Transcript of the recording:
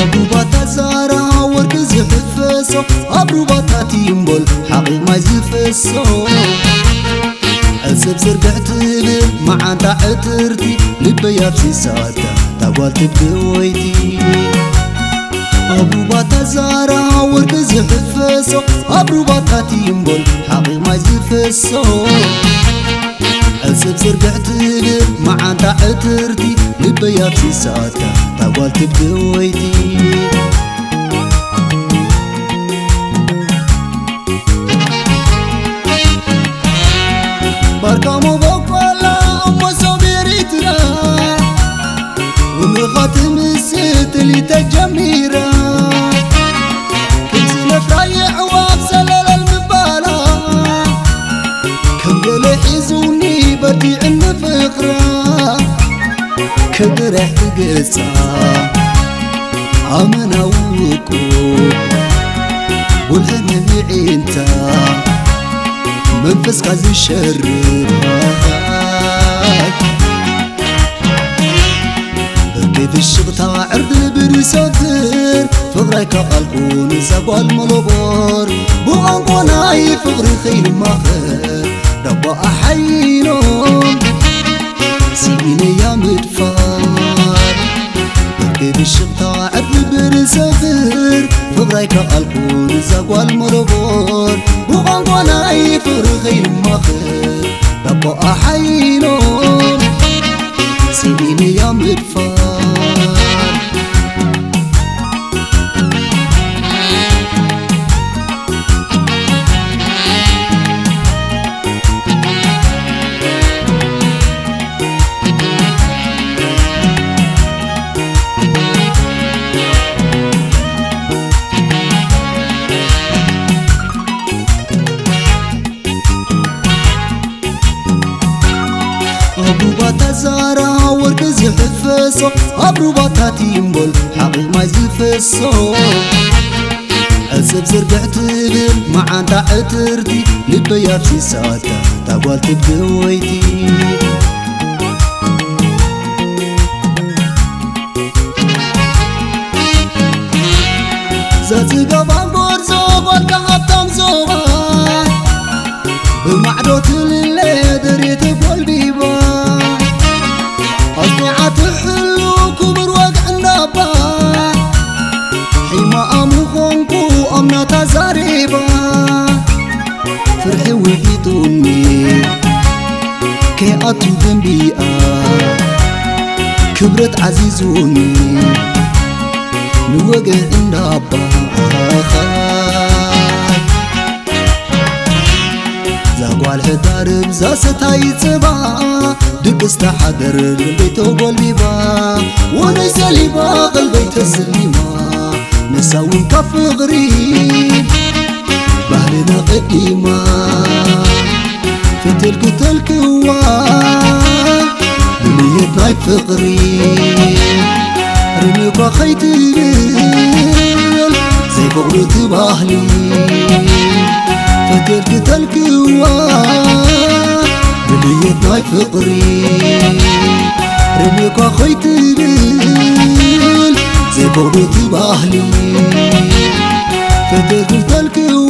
أبروباتا زارا ورق زحفسو أبروباتا تيمبول حقيق ما يزفسو أسب زرقعت مع دعترتي لبيا بسيساتا تقوال تبدويتي أبروباتا زارا ورق زحفسو أبروباتا تيمبول حقيق ما يزفسو أسب زرقعت مع دعترتي لبيا بسيساتا تقوال تبدويتي بركامو بقوالا أمو صبيريتنا ومخاتم الست اللي تجميرا كنزي نفرايع وابسلال المبالا كم يلحزوني بديع النفقرا كدرح تقسا عمنا وقوب والهم عينتا منفس غازي الشر بركيف الشغطة عرض برساتر فغريك قلقون زقوال ملوبور بوغانقوناي فغري خيل ماخر ربا أحينهم سيني يا مدفار بركيف الشغطة عرض برساتر فغريك قلقون زقوال ملوبور بوغانقوناي فرغي المخر ربا أحينهم سيني يا مدفار أبروباتا زارا ورق زحفسو أبروباتا تيمبول حقيق ما يزفسو أسب زرقعت مع دعترتي لبيا بسيساتا تقوال تبدويتي زازقا بانقورزو والقا غطام زوغا بمعدوت اللي دريت بقلبي با أصنعت حلو كبر وقع النبا حيما أمخونكو أمنا تزاريبا فرحي وفيتوني كي أتو ذنبيئا كبرت عزيزوني نوقع النبا زاقوال حدار بزاستاي تبا دق استحضر البيتو قلبيبا ونيس ليبا قلبيت السليما نساوي كف غريب بحرنا قديما فتلك تلكوا بليتنا فقري رميكوا خيتل زي بغلو تباهلي فتلك تلكوا بليتنا فقري رميكوا خيتل زي بغلو تباهلي فتلك تلكوا